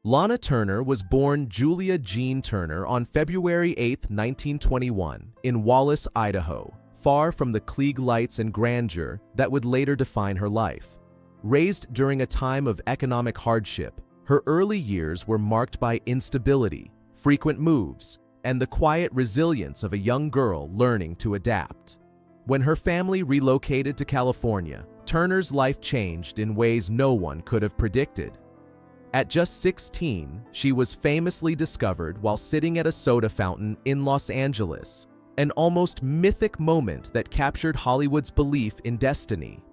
Lana Turner was born Julia Jean Turner on February 8, 1921, in Wallace, Idaho, far from the Klieg lights and grandeur that would later define her life. Raised during a time of economic hardship, her early years were marked by instability, frequent moves, and the quiet resilience of a young girl learning to adapt. When her family relocated to California, Turner's life changed in ways no one could have predicted. At just 16, she was famously discovered while sitting at a soda fountain in Los Angeles, an almost mythic moment that captured Hollywood's belief in destiny.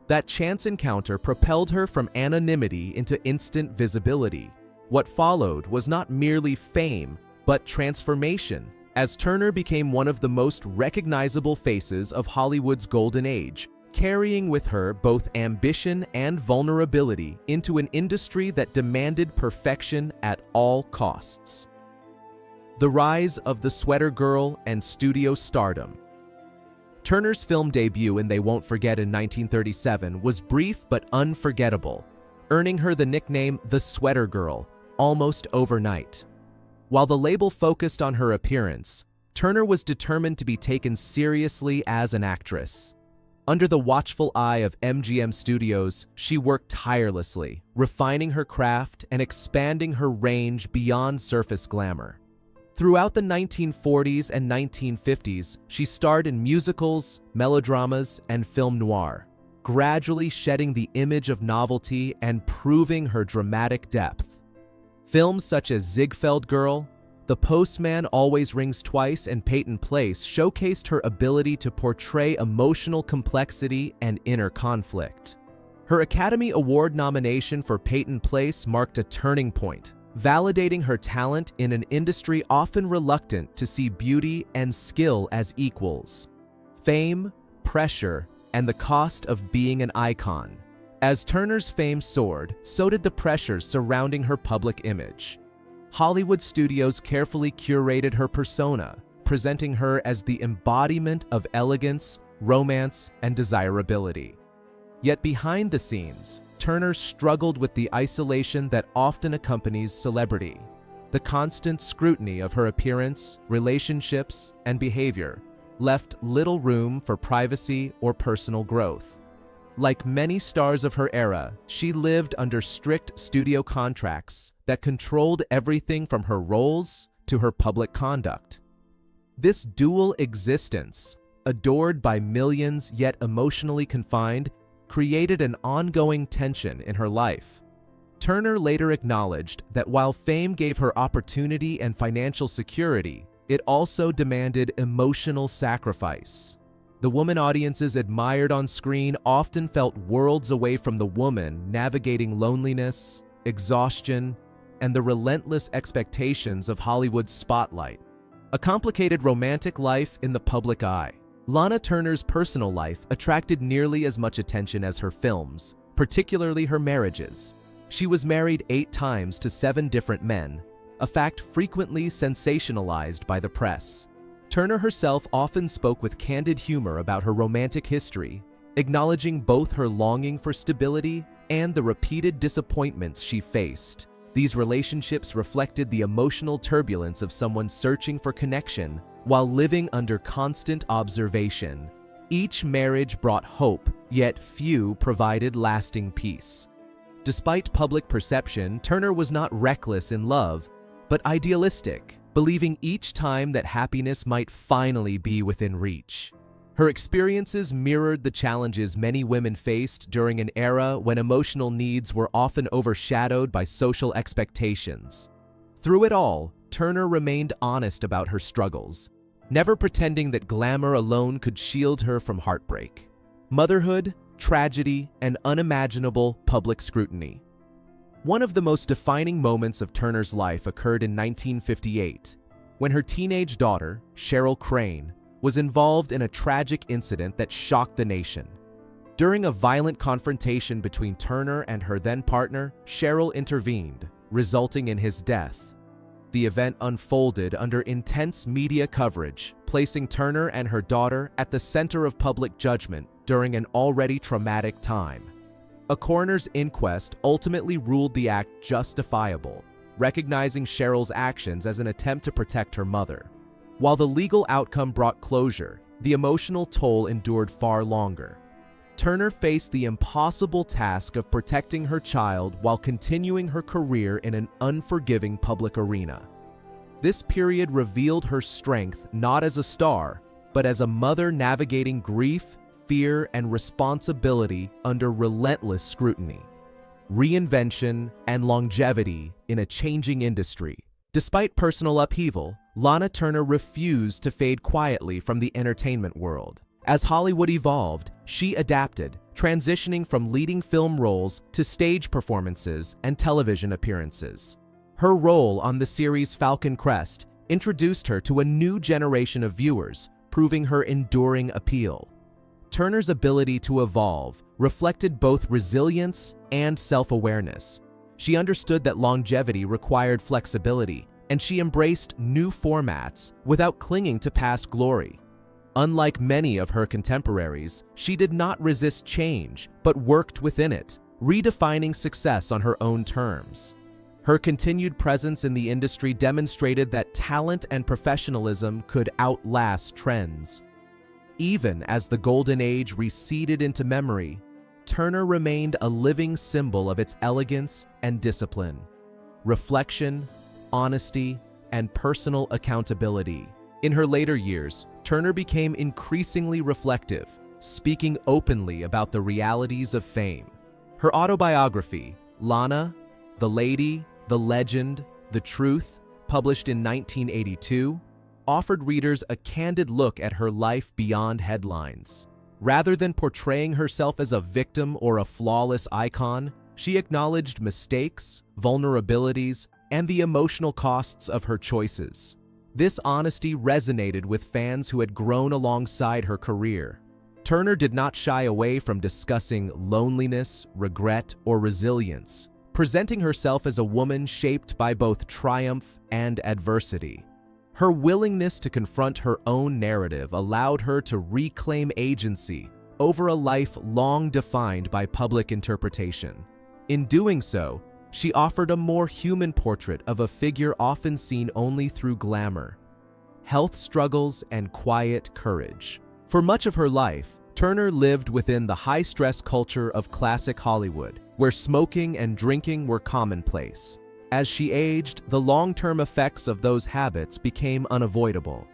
That chance encounter propelled her from anonymity into instant visibility. What followed was not merely fame, but transformation, as Turner became one of the most recognizable faces of Hollywood's golden age, carrying with her both ambition and vulnerability into an industry that demanded perfection at all costs. The rise of the sweater girl and studio stardom. Turner's film debut in They Won't Forget in 1937 was brief but unforgettable, earning her the nickname the Sweater Girl almost overnight. While the label focused on her appearance, Turner was determined to be taken seriously as an actress. Under the watchful eye of MGM Studios, she worked tirelessly, refining her craft and expanding her range beyond surface glamour. Throughout the 1940s and 1950s, she starred in musicals, melodramas, and film noir, gradually shedding the image of novelty and proving her dramatic depth. Films such as Ziegfeld Girl, The Postman Always Rings Twice, and Peyton Place showcased her ability to portray emotional complexity and inner conflict. Her Academy Award nomination for Peyton Place marked a turning point, validating her talent in an industry often reluctant to see beauty and skill as equals. Fame, pressure, and the cost of being an icon. As Turner's fame soared, so did the pressures surrounding her public image. Hollywood studios carefully curated her persona, presenting her as the embodiment of elegance, romance, and desirability. Yet behind the scenes, Turner struggled with the isolation that often accompanies celebrity. The constant scrutiny of her appearance, relationships, and behavior left little room for privacy or personal growth. Like many stars of her era, she lived under strict studio contracts that controlled everything from her roles to her public conduct. This dual existence, adored by millions yet emotionally confined, created an ongoing tension in her life. Turner later acknowledged that while fame gave her opportunity and financial security, it also demanded emotional sacrifice. The woman audiences admired on screen often felt worlds away from the woman navigating loneliness, exhaustion, and the relentless expectations of Hollywood's spotlight. A complicated romantic life in the public eye. Lana Turner's personal life attracted nearly as much attention as her films, particularly her marriages. She was married 8 times to 7 different men, a fact frequently sensationalized by the press. Turner herself often spoke with candid humor about her romantic history, acknowledging both her longing for stability and the repeated disappointments she faced. These relationships reflected the emotional turbulence of someone searching for connection while living under constant observation. Each marriage brought hope, yet few provided lasting peace. Despite public perception, Turner was not reckless in love, but idealistic, believing each time that happiness might finally be within reach. Her experiences mirrored the challenges many women faced during an era when emotional needs were often overshadowed by social expectations. Through it all, Turner remained honest about her struggles, never pretending that glamour alone could shield her from heartbreak, motherhood, tragedy, and unimaginable public scrutiny. One of the most defining moments of Turner's life occurred in 1958, when her teenage daughter, Cheryl Crane, was involved in a tragic incident that shocked the nation. During a violent confrontation between Turner and her then-partner, Cheryl intervened, resulting in his death. The event unfolded under intense media coverage, placing Turner and her daughter at the center of public judgment during an already traumatic time. A coroner's inquest ultimately ruled the act justifiable, recognizing Cheryl's actions as an attempt to protect her mother. While the legal outcome brought closure, the emotional toll endured far longer. Turner faced the impossible task of protecting her child while continuing her career in an unforgiving public arena. This period revealed her strength not as a star, but as a mother navigating grief, fear, and responsibility under relentless scrutiny. Reinvention and longevity in a changing industry. Despite personal upheaval, Lana Turner refused to fade quietly from the entertainment world. As Hollywood evolved, she adapted, transitioning from leading film roles to stage performances and television appearances. Her role on the series Falcon Crest introduced her to a new generation of viewers, proving her enduring appeal. Turner's ability to evolve reflected both resilience and self-awareness. She understood that longevity required flexibility, and she embraced new formats without clinging to past glory. Unlike many of her contemporaries, she did not resist change, but worked within it, redefining success on her own terms. Her continued presence in the industry demonstrated that talent and professionalism could outlast trends. Even as the golden age receded into memory, Turner remained a living symbol of its elegance and discipline, reflection, honesty, and personal accountability. In her later years, Turner became increasingly reflective, speaking openly about the realities of fame. Her autobiography, Lana, the Lady, the Legend, the Truth, published in 1982, offered readers a candid look at her life beyond headlines. Rather than portraying herself as a victim or a flawless icon, she acknowledged mistakes, vulnerabilities, and the emotional costs of her choices. This honesty resonated with fans who had grown alongside her career. Turner did not shy away from discussing loneliness, regret, or resilience, presenting herself as a woman shaped by both triumph and adversity. Her willingness to confront her own narrative allowed her to reclaim agency over a life long defined by public interpretation. In doing so, she offered a more human portrait of a figure often seen only through glamour, health struggles, and quiet courage. For much of her life, Turner lived within the high-stress culture of classic Hollywood, where smoking and drinking were commonplace. As she aged, the long-term effects of those habits became unavoidable.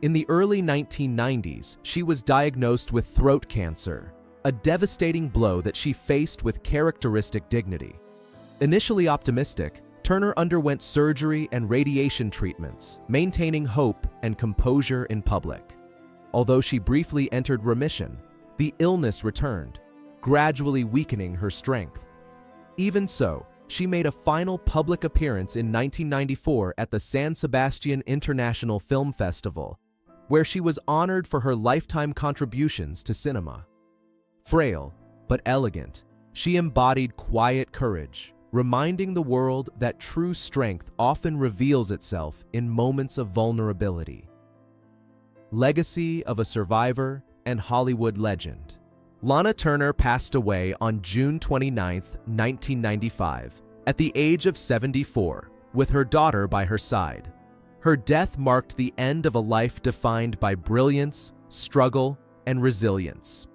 In the early 1990s, she was diagnosed with throat cancer, a devastating blow that she faced with characteristic dignity. Initially optimistic, Turner underwent surgery and radiation treatments, maintaining hope and composure in public. Although she briefly entered remission, the illness returned, gradually weakening her strength. Even so, she made a final public appearance in 1994 at the San Sebastian International Film Festival, where she was honored for her lifetime contributions to cinema. Frail, but elegant, she embodied quiet courage, reminding the world that true strength often reveals itself in moments of vulnerability. Legacy of a survivor and Hollywood legend. Lana Turner passed away on June 29, 1995, at the age of 74, with her daughter by her side. Her death marked the end of a life defined by brilliance, struggle, and resilience.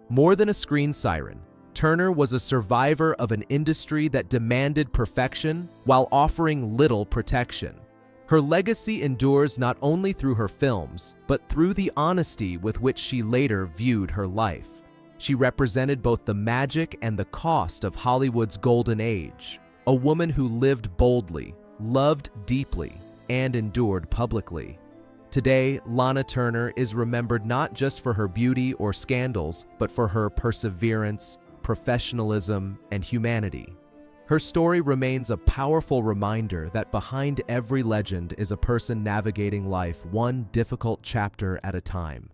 More than a screen siren, Turner was a survivor of an industry that demanded perfection while offering little protection. Her legacy endures not only through her films, but through the honesty with which she later viewed her life. She represented both the magic and the cost of Hollywood's golden age, a woman who lived boldly, loved deeply, and endured publicly. Today, Lana Turner is remembered not just for her beauty or scandals, but for her perseverance, professionalism, and humanity. Her story remains a powerful reminder that behind every legend is a person navigating life one difficult chapter at a time.